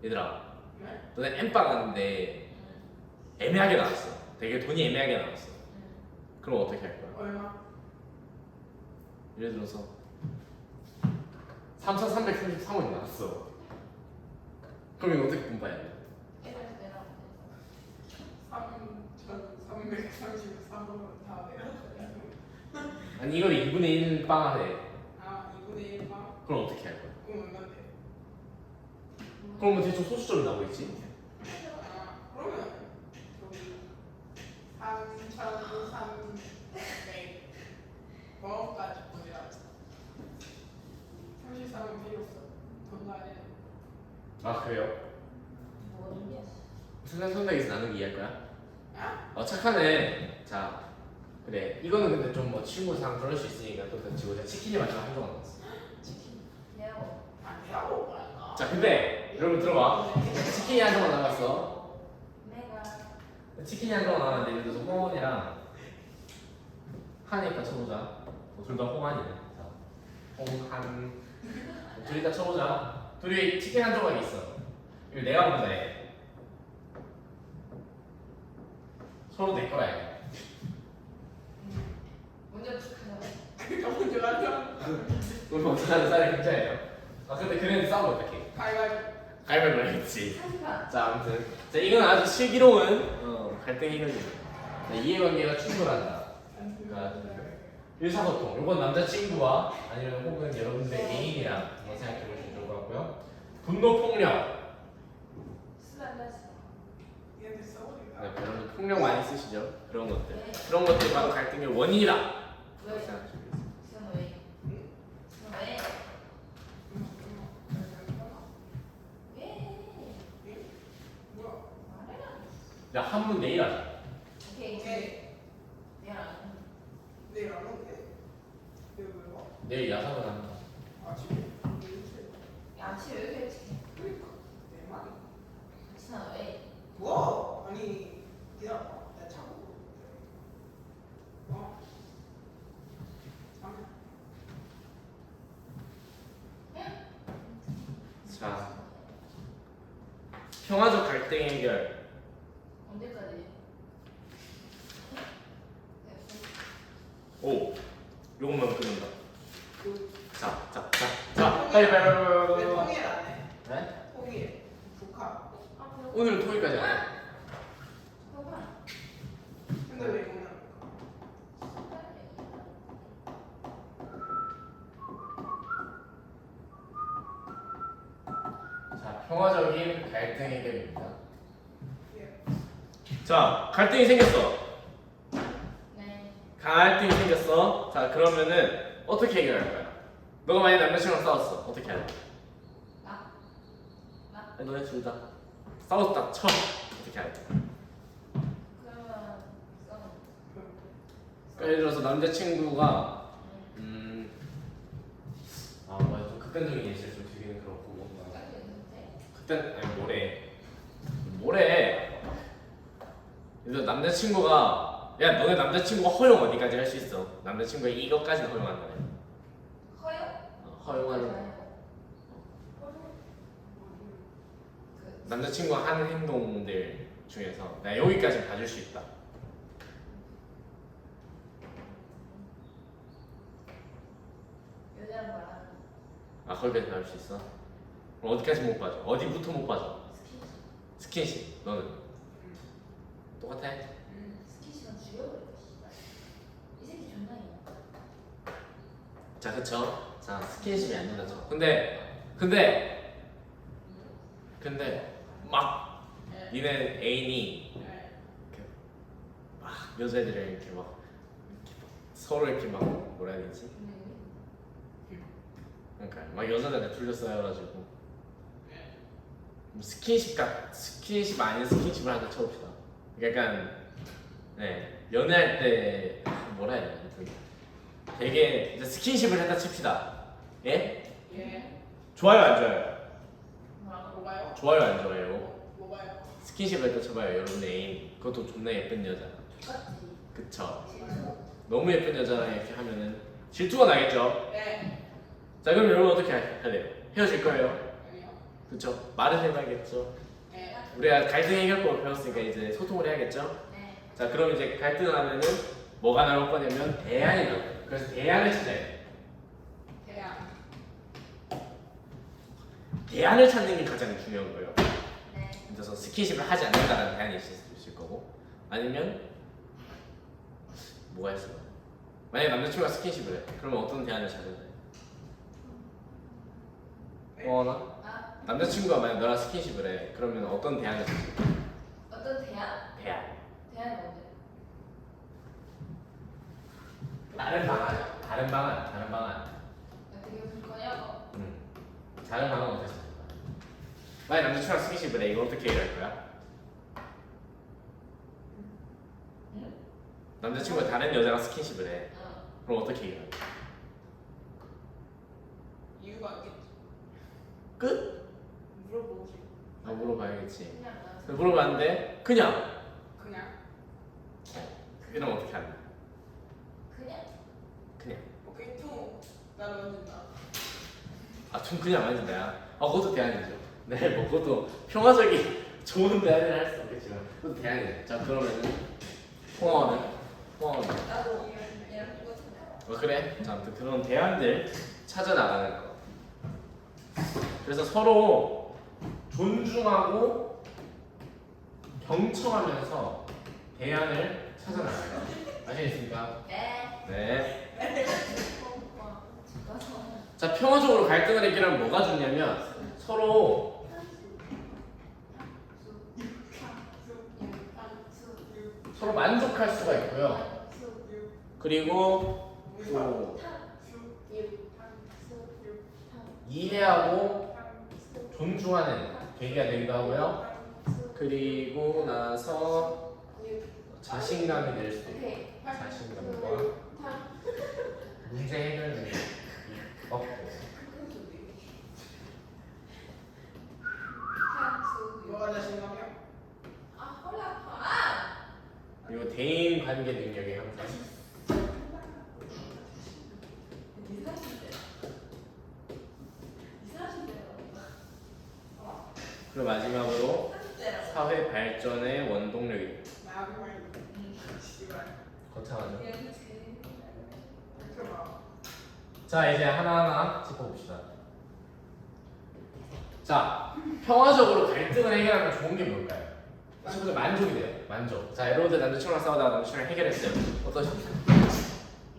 얘들아, 네? 너네 엠빵 갔는데 애매하게 나왔어. 되게 돈이 애매하게 나왔어. 그럼 어떻게 할 거야? 얼마? 예를 들어서 3,333원이 나왔어. 그럼 이거 어떻게 분배해야 돼? 3,333원 다 내야. 아니 이걸 2분의 1 빵하네. 아 2분의 1만? 그럼 어떻게 할 거야? 그럼 얼마인데? 그러면 대충 소수점이 나오겠지? 아 그러면 여기 3,300 원까지 보내라. 33은 필요 없어. 돈 나야 아 그래요? 순간 선택에서 나누기 이해할 거야? 아? 착하네. 자 그래 이거는 근데 좀 친구상 그럴 수 있으니까 또 던지고 자 치킨이 마지막 한 조각 남았어. 안 되라고 그러니까. 자 근데 여러분 들어봐. 치킨이 한 조각 남았어. 치킨이 한 조각 남았는데 예를 들어서 홍원이랑 한이니까 쳐보자. 둘 다 홍한이네. 자, 홍한 둘이 다 쳐보자. 둘이 치킨 한 조각이 있어. 이거 내가 먼저 해. 서로 내 거라 해. 먼저 축하해. 그러니까 먼저 가자. 우리 먼저 하는 사람이 괜찮아요. 아 근데 그래도 싸우면 어떡해? 가위바위보. 갈면 말겠지. 하지마. 자 아무튼 자 이건 아주 슬기로운 갈등 해결입니다. 자, 이해관계가 충돌한다. 일사소통. 이건 남자친구와 아니면 혹은 여러분들의 애인이랑 한번 생각해 보시면 좋을 것 같고요. 분노 폭력. 얘한테 써버리니까. 네, 여러분 폭력 많이 쓰시죠? 그런 것들. 그런 것들이 바로 갈등의 원인이다. 왜? 생각하시면 되겠습니다. 왜? 왜? 뭐야? 말해라. 야 한문 내일 하자. 오케이. 오케이. 내가 내일 안 올게. 내일 왜 와? 내일 야상을 한다. 아침에? 일찍. 아침 왜 이렇게 일찍 해? 그러니까. 내 말이. 진아 왜? 뭐? 아니 기다려봐. 내가 자고. 갈등 해결. 언제까지? 오, 요것만 끊는다. 그 자, 빨리. 왜 통일 안 해? 네? 통일 북한. 오늘 토요일까지 안 해. 근데 왜 통일 안 해? 자, 평화적인 갈등 해결입니다. 예. 자, 갈등이 생겼어. 네. 갈등이 생겼어. 자, 그러면은 어떻게 해결할 거야? 너가 만약 남자친구랑 싸웠어. 어떻게 할래? 아니, 너네 둘 다 싸웠다 쳐. 어떻게 할래? 그러면 예를 들어서 남자친구가 뭐야 좀 극단적인 예시를 좀 드리는 그렇고 그땐 아니 뭐래 그래서 남자친구가 야 너네 남자친구가 허용 어디까지 할 수 있어? 남자친구가 이것까지는 허용한다네. 허용하는 남자친구가 하는 행동들 중에서 나 여기까지 봐줄 수 있다. 여자랑 말하는 거기까지 봐줄 수 있어? 그럼 어디까지 못 봐줘? 어디부터 못 봐줘? 스킨십. 너는 똑같아? 스킨십은 죽여버려. 이 새끼 존나 이거. 자, 그쵸? 자, 스킨십이 안 된다죠. 근데 막 니네 애인이 이렇게 막 여자애들이랑 이렇게 막 서로 이렇게 막 뭐라 해야 되지? 그러니까 막 여자들한테 둘러싸여 가지고 스킨십 아닌 스킨십을 하나 쳐봅시다. 약간 네 연애할 때 뭐라 해야 되나? 되게 이제 스킨십을 했다 칩시다. 예? 예. 좋아요 안 좋아요? 뭐가요? 좋아요 안 좋아요? 뭐가요? 스킨십을 했다 쳐봐요 여러분 애인. 그것도 존나 예쁜 여자. 똑같지. 그쵸? 너무 예쁜 여자랑 이렇게 하면은 질투가 나겠죠? 네. 자 그럼 여러분 어떻게 할래요? 헤어질 거예요? 아니요. 그쵸? 말을 해봐야겠죠? 네. 우리가 갈등 해결법을 배웠으니까 이제 소통을 해야겠죠? 네. 자 그럼 이제 갈등을 하면은 뭐가 나올 거냐면 대안이 나올 거예요. 그래서 대안을 찾아야 돼요. 대안을 찾는 게 가장 중요한 거예요. 네. 그래서 스킨십을 하지 않는다는 대안이 있을 수도 있을 거고 아니면 뭐가 있을까요? 만약에 남자친구가 스킨십을 해 그러면 어떤 대안을 찾아야 돼? 나? 남자친구가 만약 너랑 스킨십을 해 그러면 어떤 대안을 찾을 거야? 어떤 대안? 대안 대안이 뭔데? 다른 방안 어떻게 볼 거냐고? 다른 방안 어떻게 찾을 거야? 만약 남자친구랑 스킨십을 해 이거 어떻게 해결할 거야? 응? 남자친구가 다른 여자랑 스킨십을 해 그럼 어떻게 해결할 거야? 이유가 있겠지. 끝? 물어보지. 물어봐야겠지. 그냥 물어봤는데 그냥 그럼 어떻게 할래? 그냥 오케이 투 나를 만진다. 좀 그냥 만진다. 그것도 대안이죠. 네, 뭐 그것도 평화적인 좋은 대안을 할 수 없겠지만 그것도 대안이죠. 자 그러면은 홍어는 나도 얘랑 똑같은데. 그래? 자 아무튼 그런 대안들 찾아 나가는 거. 그래서 서로 존중하고 경청하면서 대안을 찾아 나가요. 아시겠습니까? 네. 네. 와, 집 가서. 자 평화적으로 갈등을 해결하면 뭐가 좋냐면 서로 만족할 수가 있고요. 그리고 또 이해하고 존중하는 계기가 되기도 하고요. 그리고 나서 자신감이 될 수도 있고 자신감과 문제 해결 능력이 없고 뭐가 자신감이야? 허리 아파. 그리고 대인 관계 능력이 항상 그리고 마지막으로 사회 발전의 원동력이 나하고 말고. 씨발. 거창하죠. 이렇게 봐. 자 이제 하나하나 짚어봅시다. 자 평화적으로 갈등을 해결하면 좋은 게 뭘까요? 친구들 만족이 돼요. 만족. 자 여러분들 남자친구랑 싸우다가 남자친구랑 해결했어요. 어떠십니까?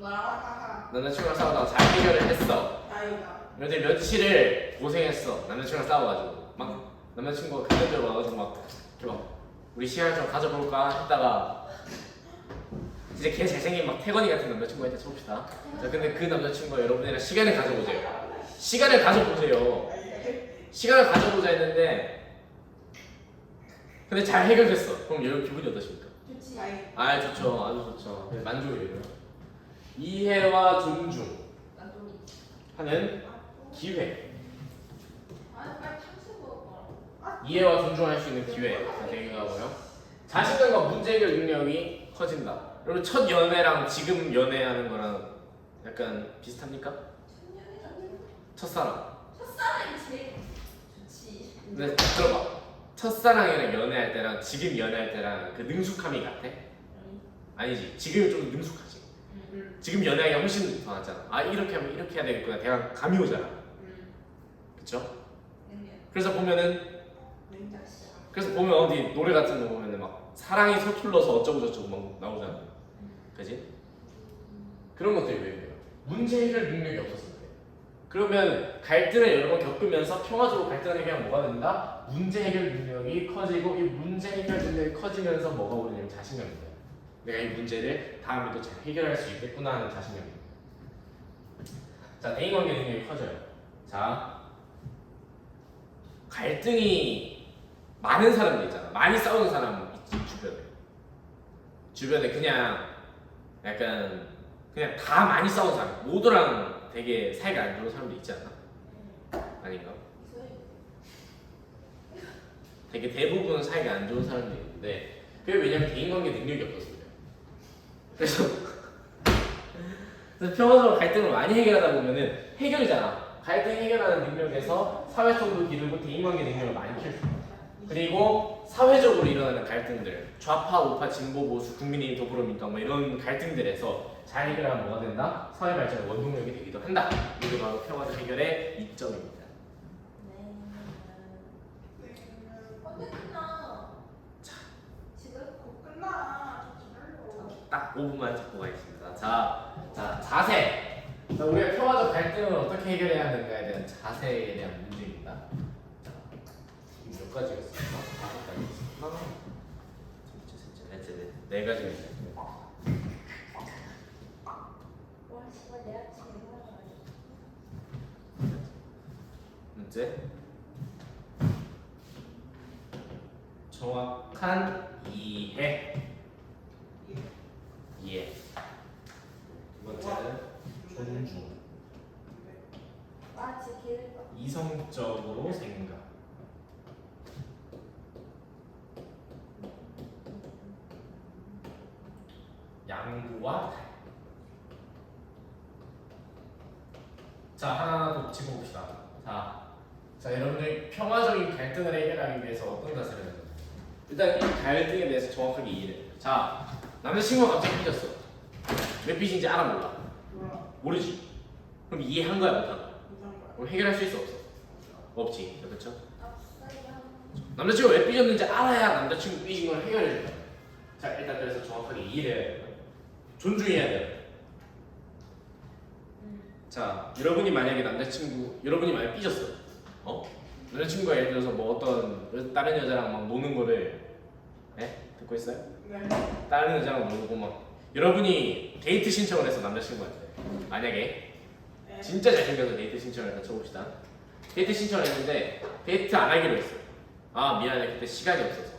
하하하. 남자친구랑 싸우다가 잘 해결을 했어. 다행이다. 근데 며칠을 고생했어. 남자친구랑 싸워가지고 막 남자친구가 그때로 와가지고 막 이렇게 막 우리 시간을 좀 가져볼까 했다가 진짜 걔 잘생긴 막 태건이 같은 남자친구가 있다 쳐봅시다. 자 근데 그 남자친구가 여러분이랑 시간을 가져보세요. 시간을 가져보세요. 시간을 가져보자 했는데 근데 잘 해결됐어. 그럼 여러분 기분이 어떠십니까? 좋지. 다행. 아 좋죠. 아주 좋죠. 네, 만족이에요. 이해와 존중 난돈이. 하는 기회. 아 빨리 탕수 먹어. 이해와 존중할 수 있는 기회가 되고요. 자신감과 문제 해결 능력이 커진다. 여러분 첫 연애랑 지금 연애하는 거랑 약간 비슷합니까? 첫사랑. 첫사랑이 제일 좋지. 근데 들어봐. 첫사랑이랑 연애할 때랑 지금 연애할 때랑 그 능숙함이 같아? 아니지. 지금이 좀 능숙하지. 지금 연애하기가 훨씬 더 낫잖아. 아 이렇게 하면 이렇게 해야 되겠구나. 대강 감이 오잖아. 그쵸? 그래서 보면은 그래서 보면 어디 노래 같은 거 보면은 막 사랑이 서툴러서 어쩌고 저쩌고 막 나오잖아. 그지? 그런 것들이 왜 그래요? 문제 해결 능력이 없었을 때. 그러면 갈등을 여러 번 겪으면서 평화적으로 갈등을 해결하면 뭐가 된다? 문제 해결 능력이 커지고 이 문제 해결 능력이 커지면서 뭐가 오느냐면 자신감이 돼요. 내가 이 문제를 다음에도 잘 해결할 수 있겠구나 하는 자신감이. 자, 대인관계 능력이 커져요. 자, 갈등이 많은 사람들 있잖아. 많이 싸우는 사람 있지 주변에 그냥 약간 그냥 다 많이 싸우는 사람, 모두랑 되게 사이가 안 좋은 사람도 있지 않나? 아닌가? 되게 대부분 사이가 안 좋은 사람도 있는데 그게 왜냐면 대인관계 능력이 없어서 그래요. 그래서 평화적으로 갈등을 많이 해결하다 보면은 해결이잖아. 갈등 해결하는 능력에서 사회성도 기르고 대인관계 능력을 많이 키울 수 있어요. 그리고 사회적으로 일어나는 갈등들, 좌파, 우파, 진보, 보수, 국민의힘, 더불어민주당 뭐 이런 갈등들에서 잘 해결하면 뭐가 된다? 사회 발전의 원동력이 되기도 한다. 이게 바로 평화적 해결의 이점입니다. 언제 끝나? 지금? 곧 끝나. 좀 기다려. 딱 5분만 듣고 가겠습니다. 자, 자세. 자, 우리가 평화적 갈등을 어떻게 해결해야 하는가에 대한 자세에 대한 문제입니다. 자, 몇 가지가 있습니까? 다섯 가지 있습니다. 하나, 둘, 셋, 넷, 네 가지가 있습니다. 와 정말 내 아침에 일어나가지고. 문제. 정확한 이해. 이해. 두 번째는 존중. 와 진짜 개를 봐. 이성적으로 생각. 양보와 달. 자, 하나하나 더 짚어봅시다. 자, 여러분들 평화적인 갈등을 해결하기 위해서 어떤 자세를 해야 되나요? 일단 이 갈등에 대해서 정확하게 이해를 해요. 자, 남자친구가 갑자기 삐졌어. 왜 삐진지 알아 몰라? 몰라. 모르지. 그럼 이해한 거야 못한 거야? 이상한 거야. 그럼 해결할 수 있어 없어? 없지. 그렇죠? 없어요. 남자친구가 왜 삐졌는지 알아야 남자친구 삐진 걸 해결해 줄 거야. 자, 일단 그래서 정확하게 이해를 해야 돼요. 존중해야 돼요. 자, 여러분이 만약에 여러분이 만약에 삐졌어. 남자친구가 예를 들어서 뭐 어떤 다른 여자랑 막 노는 거를 듣고 있어요? 네. 다른 여자랑 놀고 막 여러분이 데이트 신청을 해서 남자친구한테 만약에 네. 진짜 잘생겨서 데이트 신청을 해서 쳐봅시다. 데이트 신청을 했는데 데이트 안 하기로 했어. 아 미안해 그때 시간이 없어서.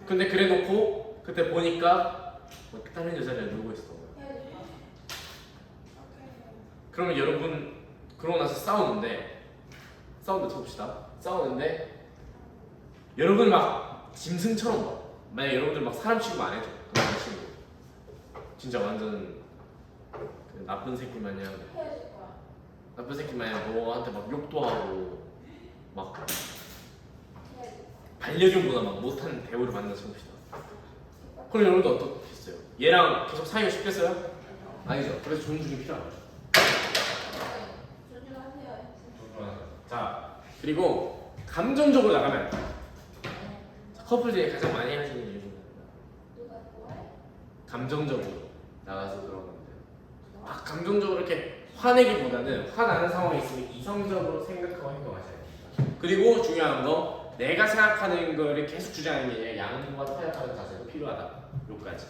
근데 그래놓고 그때 보니까 뭐 다른 여자랑 놀고 있었던 거야. 그러면 여러분 그러고 나서 싸우는데 쳐봅시다. 싸우는데 여러분 막 짐승처럼 봐. 만약 여러분들 막 사람 취급 안 해줘. 그 남자친구 진짜 완전 그 나쁜 새끼 마냥 헤어질 거야. 나쁜 새끼 마냥 너한테 막 욕도 하고 막 헤어질 거야. 알려준보다 막 못한 배우를 만나서 봅시다. 그럼 여러분도 어떻겠어요? 얘랑 계속 사귀고 싶겠어요? 아니죠. 그래서 존중이 필요하죠. 존중하세요. 자, 그리고 감정적으로 나가면 안 돼. 커플들이 가장 많이 하시는 이유 중에 누가 좋아해? 감정적으로 나가서 그런 건데요. 막 감정적으로 이렇게 화내기보다는 화나는 상황이 있으면 이성적으로 생각하고 행동하셔야 됩니다. 그리고 중요한 거 내가 생각하는 거를 계속 주장하는 게 아니라 양보와 타협하는 자세도 필요하다. 요까지.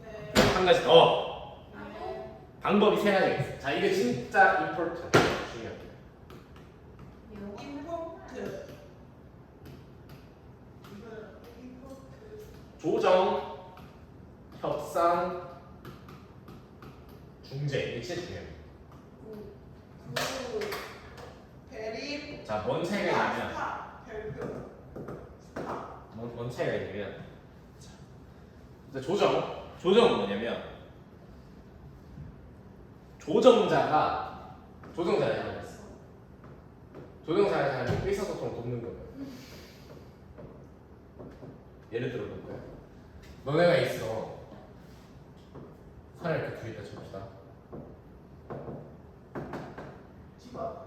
네. 한 가지 더 네. 방법이 세 가지가 있어요. 자, 이게 진짜 important 중요합니다. 임포트. 조정, 협상, 중재. 이게 진짜 중요해요. 대립. 자, 뭔 차이가 있냐면 스타. 별표. 스타. 뭔 차이가 있냐면 자, 일단 조정은 뭐냐면 조정자가 잘못했어. 조정자가 잘못 의사소통을 돕는 거예요. 예를 들어 볼까요? 너네가 있어. 사람이 이렇게 둘이 있다 칩시다. 집어.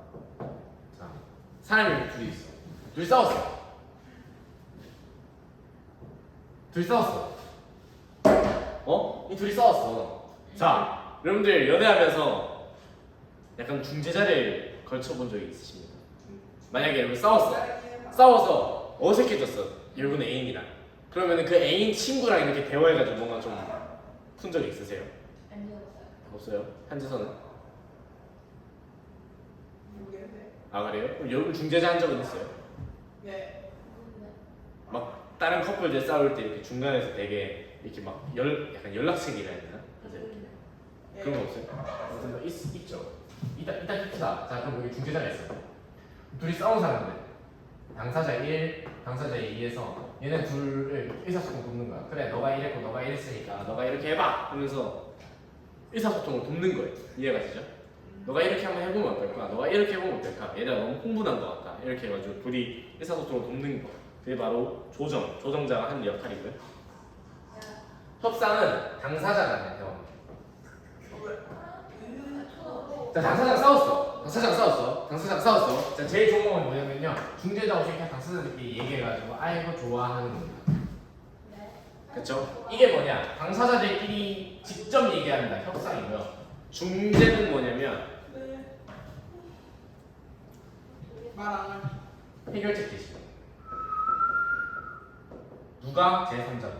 자, 사람이 이렇게 둘이 있어. 둘이 싸웠어. 이 둘이 싸웠어. 자, 여러분들 연애하면서 약간 중재자를 걸쳐본 적이 있으십니까? 만약에 여러분 싸워서 어색해졌어. 여러분 애인이랑. 그러면은 그 애인 친구랑 이렇게 대화해가지고 뭔가 좀 푼 적이 있으세요? 안 되었어요. 없어요? 현지서는? 모르겠네. 아 그래요? 그럼 여러분 중재자 한 적은 있어요? 네. 막 다른 커플들 싸울 때 이렇게 중간에서 되게 이렇게 막 약간 연락책이라 해야 되나? 네. 그런 거 없어요? 무슨 거 있죠. 이따 킵시다. 자, 그럼 여기 중재자가 있어. 둘이 싸운 사람들. 당사자 1, 당사자 2에서 얘네 둘을 의사소통 돕는 거야. 그래, 너가 이랬고 너가 이랬으니까 너가 이렇게 해봐. 하면서 의사소통을 돕는 거예요. 이해가 되죠? 너가 이렇게 한번 해보면 어떨까? 너가 이렇게 해보면 어떨까? 얘네가 너무 흥분한 것 같다. 이렇게 해가지고 둘이 의사소통을 돕는 거. 그게 바로 조정자가 하는 역할이고요. 협상은 당사자가 하는 대화입니다. 자, 당사자가 싸웠어. 자, 제일 좋은 건 뭐냐면요. 중재자 없이 그냥 당사자들끼리 얘기해가지고 아이고 좋아하는 겁니다. 그쵸? 이게 뭐냐? 당사자들끼리 직접 얘기한다. 협상이고요. 중재는 뭐냐면 네. 말안 할. 해결책 제시. 누가 제3자가?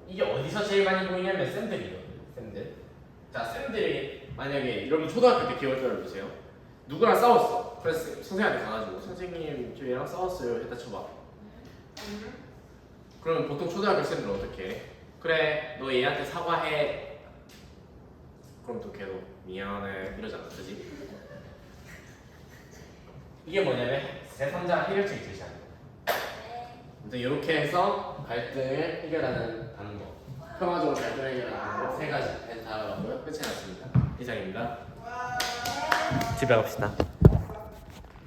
이게 어디서 제일 많이 보이냐면 쌤들이거든요. 쌤들. 자, 쌤들이 만약에 여러분 초등학교 때 기억을 보세요. 누구랑 싸웠어. 그래서 선생님한테 가가지고 선생님 저 얘랑 싸웠어요. 했다 쳐봐. 그러면 보통 초등학교 쌤들은 어떻게 해? 그래, 너 얘한테 사과해. 그럼 또 걔도 미안해 이러잖아, 그지? 이게 뭐냐면 제3자 해결책이 제시하는 거야. 아무튼 이렇게 해서 갈등을 해결하는 방법, 평화적으로 갈등을 해결하는 방법 3가지 해서 다 알아봤고요. 끝이 났습니다. 이상입니다. 와. 집에 갑시다.